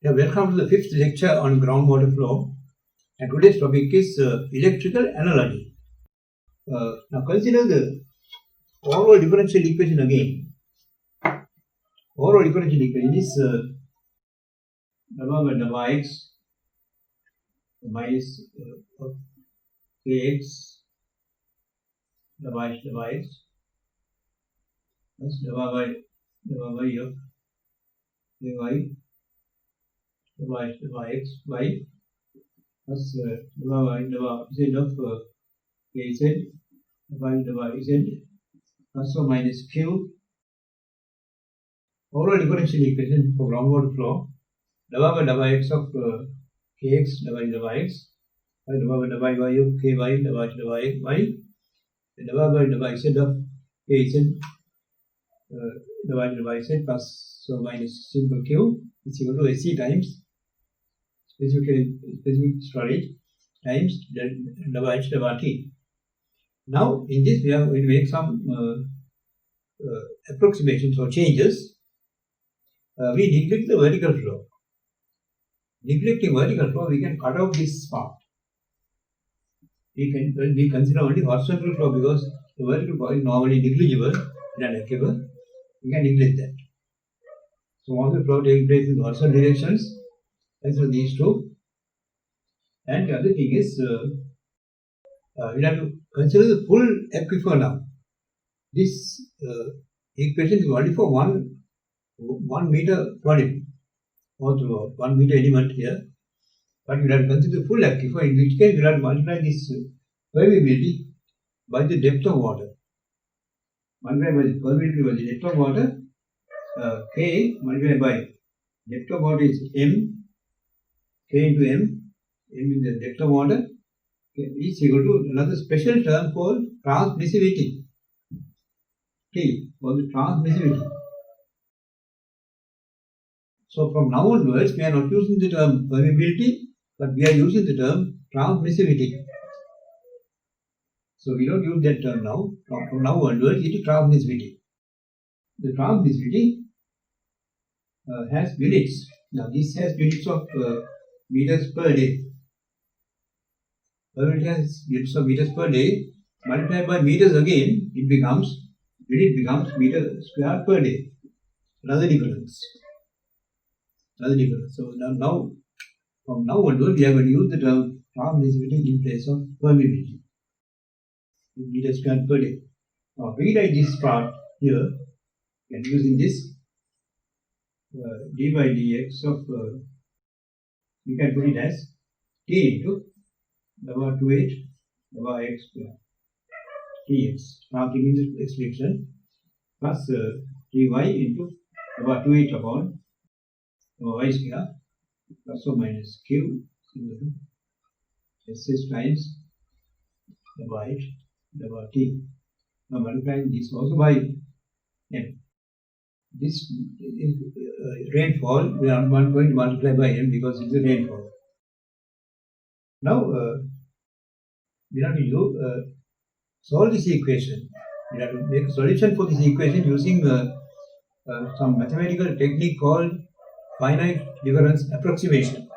Yeah, welcome to the fifth lecture on groundwater flow. And today's topic is electrical analogy. Now consider the overall differential equation again. Overall differential equation is delta by delta x minus kx delta x plus delta by f ky delta x by plus delta by delta z of kz by delta z plus or minus q. Overall differential equation for groundwater flow, delta by delta x of kx delta x by delta by y of ky delta x by delta by delta z of kz delta z plus so minus simple q is equal to Sc times specific storage times delta h delta t. Now in this we are going to make some approximations or changes. We neglect the vertical flow. Neglecting vertical flow, we can cut off this part. We consider only horizontal flow because the vertical flow is normally negligible in an aquifer. We can neglect that. So once the flow takes place in horizontal directions, consider these two. And the other thing is, we have to consider the full aquifer now. This equation is only for 1 meter volume, or throughout 1 meter element here. But we have to consider the full aquifer, in which case we have to multiply this permeability by the depth of water. Multiply by the permeability by the depth of water, K multiplied by depth of water is M, K into M is the depth of water, is equal to another special term called transmissivity. T for the transmissivity. So from now onwards, we are not using the term permeability, but we are using the term transmissivity. So we don't use that term now. From now onwards, it is transmissivity. The transmissivity has units. Now this has units of meters per day. Permeability has units of meters per day. Multiplied by meters again, it becomes meter square per day. Another difference. So now from now onward, we are going to use the term transmissivity in place of permeability. Meter square per day. Now rewrite this part here and using this d by dx of you can put it as t into delta 28 delta x square dx. Now giving this expression plus dy into delta 28 upon y square plus or minus q equal to ss times delta h delta t. Now multiplying this also by m. This is rainfall. We are not going to multiply by m because it's a rainfall. Now we have to solve this equation. We have to make a solution for this equation using some mathematical technique called finite difference approximation.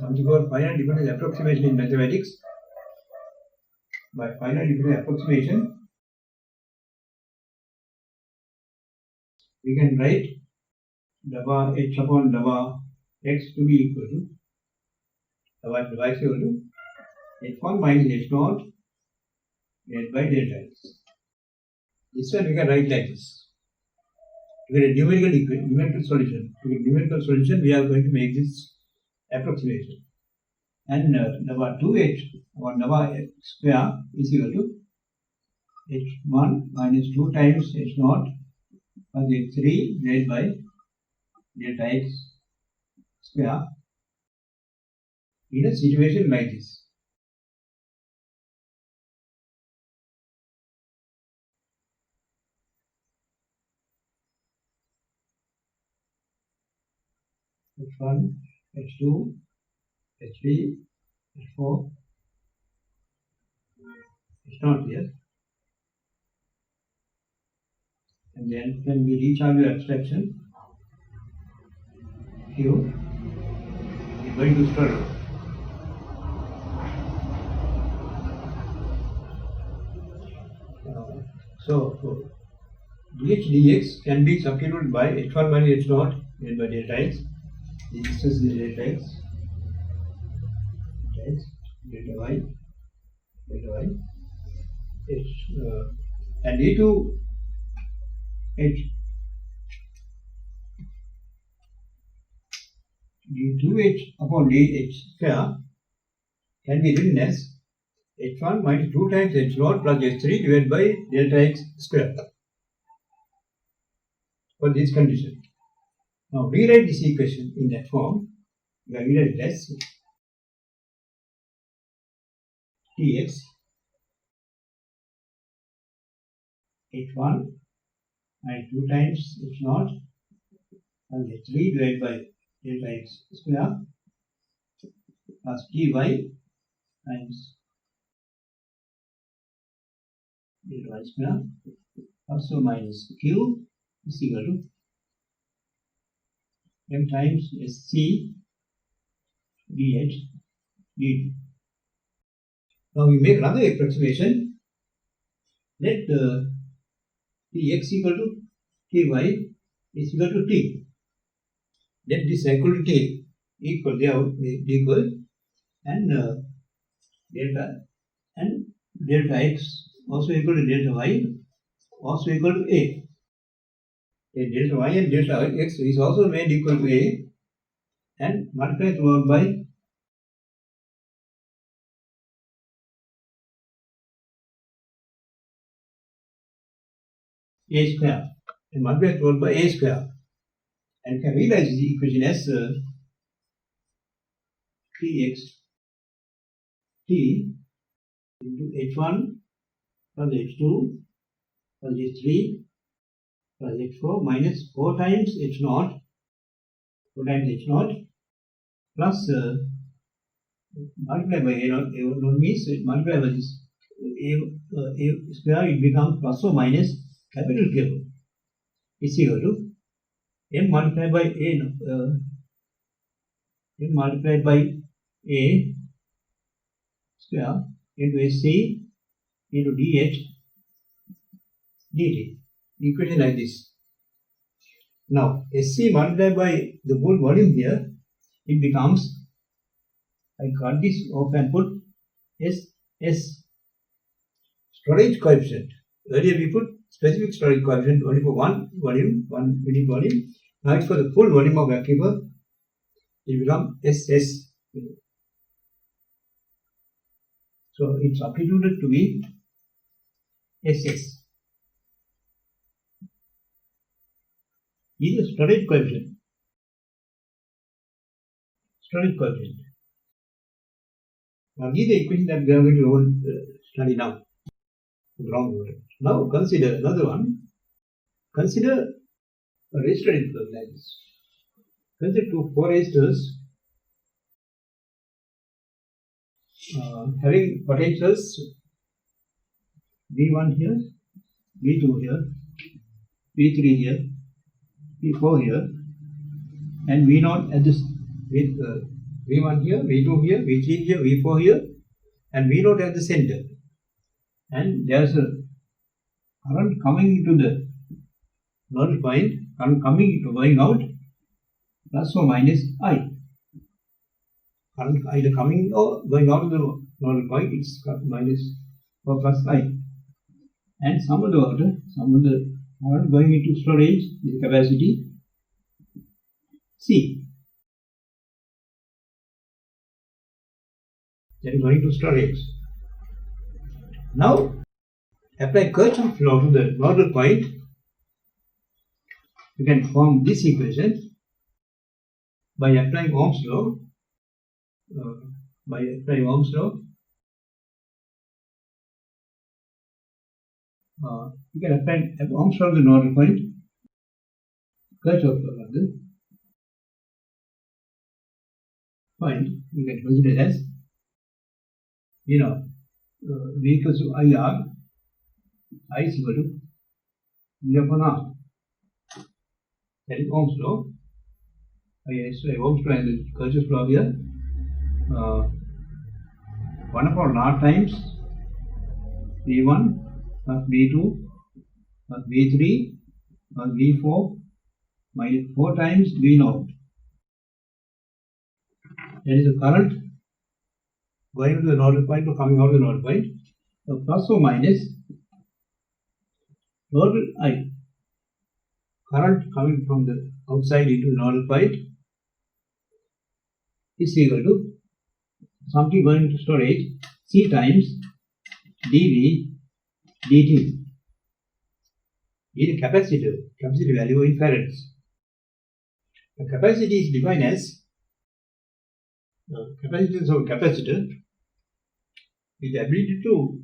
Something called finite difference approximation in mathematics. By finite difference approximation, we can write delta h upon delta x to be equal to delta x equal to h1 minus h0 divided by delta x. This one we can write like this. To get a numerical solution, we are going to make this approximation. And delta 2h or delta x square is equal to h1 minus 2 times h0 plus h3 divided by delta x square in a situation like this. H1, H2, H3, H4, H0 here. And then when we reach our abstraction, Q going to struggle. So dh dx can be substituted by h1 minus h0 divided by delta x. This is the delta x, delta y, h, and d2 h, d2h upon dh square can be written as h1 minus 2 times h0 plus h3 divided by delta x square for this condition. Now rewrite this equation in that form. We are rewrite it as dx h1 minus 2 times h0 plus h3 divided by delta x square plus dy times delta y square also minus q is equal to m times sc dh dt. Now we make another approximation. Let Tx equal to Ty is equal to T. Let this equal to T equal and delta x also equal to delta y also equal to A. Delta y and delta x is also made equal to A and multiply throughout by A square and multiply throughout by A square, and can rewrite the equation as Tx T into h1 plus h2 plus h3 plus h4 minus 4 times h0 plus multiply by a0 means multiply by this a square, it becomes plus or minus capital Q is equal to m multiplied by a square into sc into dh dt. Equation like this. Now sc multiplied by the whole volume here, it becomes, I cut this off and put S storage coefficient. Earlier we put specific storage coefficient only for one unit volume. Now it's for the full volume of aquifer. It becomes SS. So it's substituted to be SS. This is storage coefficient. Now these are the equations that we are going to study now. Groundwater. Now consider another one. Consider a resistor network like this. Consider two 4 resistors having potentials V1 here, V2 here, V3 here, V4 here, and V0 at this with V1 here, V2 here, V3 here, V4 here, and V0 at the center. And there is a current coming into the nodal point, current going out, plus or minus I. Current either coming or going out of the nodal point, it's minus or plus I. And some of the current going into storage with capacity C. That is going to storage. Now apply Kirchhoff's law to the nodal point. You can form this equation by applying Ohm's law. You can apply Ohm's law to the nodal point, Kirchhoff's law to the point. You can consider it as V equals to IR, I is equal to V upon R. That is Ohm's law. Ohm's law and the Kirchhoff's law here. 1 upon R times V1 plus V2 plus V3 plus V4 minus 4 times V0. That is the current going to the nodal point or coming out of the nodal point. So plus or minus nodal I, current coming from the outside into the nodal point, is equal to something going to storage C times dV dt. In capacitor, capacity value in farads. The capacity is defined as capacitance of capacitor with the ability to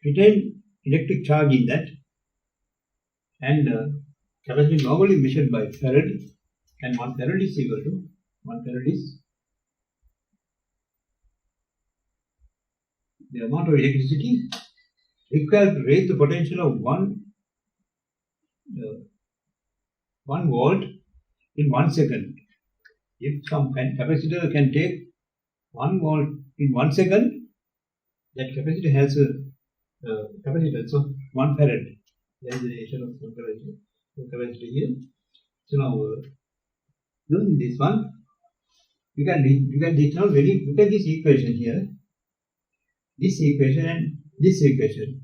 retain electric charge in that, and capacity normally measured by farad, and 1 farad is equal to 1 farad is the amount of electricity required to raise the potential of 1 volt in 1 second. If some capacitor can take 1 volt in 1 second, that capacitor has a capacitance of 1 farad. That is the relation of capacity here. So now, using this one, you can determine when you look at this equation here, this equation and this equation,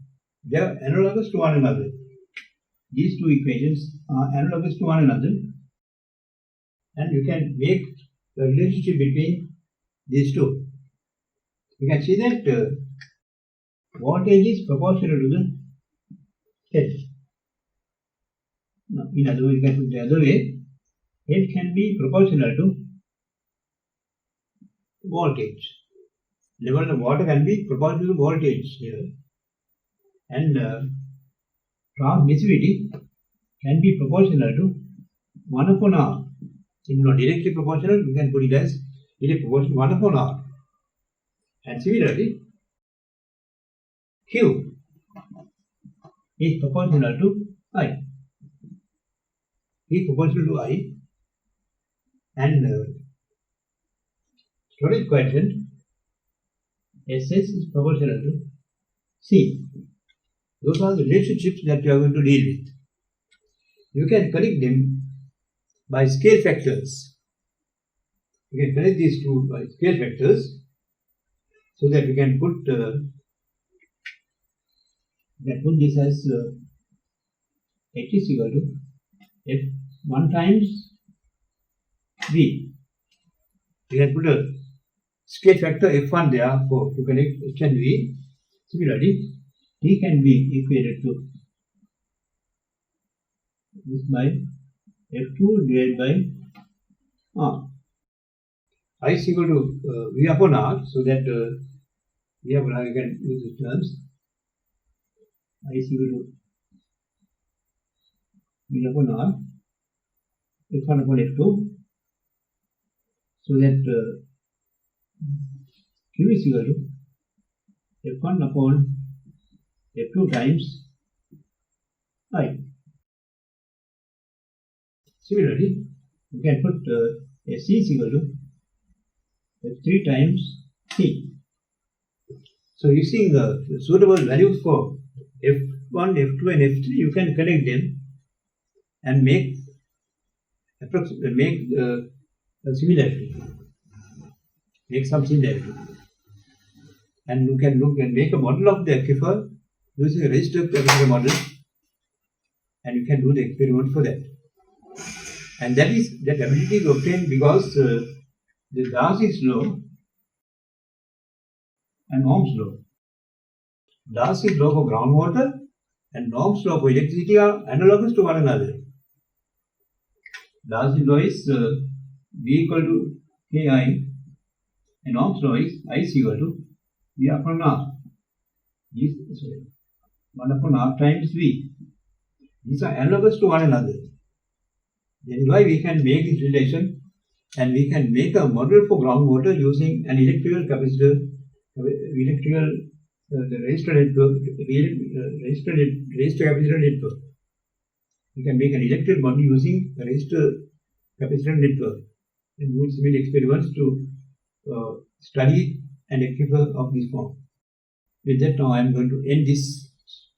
they are analogous to one another. These two equations are analogous to one another, and you can make the relationship between these two. You can see that voltage is proportional to the head. Now, in other way, you can put it the other way, head can be proportional to voltage. Level of water can be proportional to voltage here, and transmissivity can be proportional to 1 upon R. If not directly proportional, you can put it as directly proportional 1 upon R. And similarly, Q is proportional to I. Is proportional to I, and storage coefficient SS is proportional to C. Those are the relationships that you are going to deal with. You can connect them by scale factors. You can connect these two by scale factors so that you can put this as H is equal to F1 times V. You can put a scale factor F1 there to connect H and V. Similarly, T can be equated to this by F2 divided by R. I is equal to V upon R, so that V upon R, you can use the terms. I is equal to V upon R, F1 upon F2, so that Q is equal to F1 upon F2 times I. Similarly, you can put C is equal to F3 times C. So, using the suitable values for F1, F2 and F3, you can connect them and make a similarity. Make some similarity. And you can look and make a model of the aquifer using a resistor capacitor model, and you can do the experiment for that. And that ability is obtained because the Darcy's law and Ohm's law. Darcy's law for groundwater and Ohm's law for electricity are analogous to one another. Darcy's law is V equal to Ki, and Ohm's law is I is equal to V upon R. 1 upon R times V. These are analogous to one another. That is why we can make this relation, and we can make a model for groundwater using an electrical capacitor, the resistor network, resistor capacitor network. We can make an electrical model using the resistor capacitor network and do similar experiments to study and a keeper of this form. With that, now I am going to end this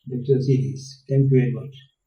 lecture series. Thank you very much.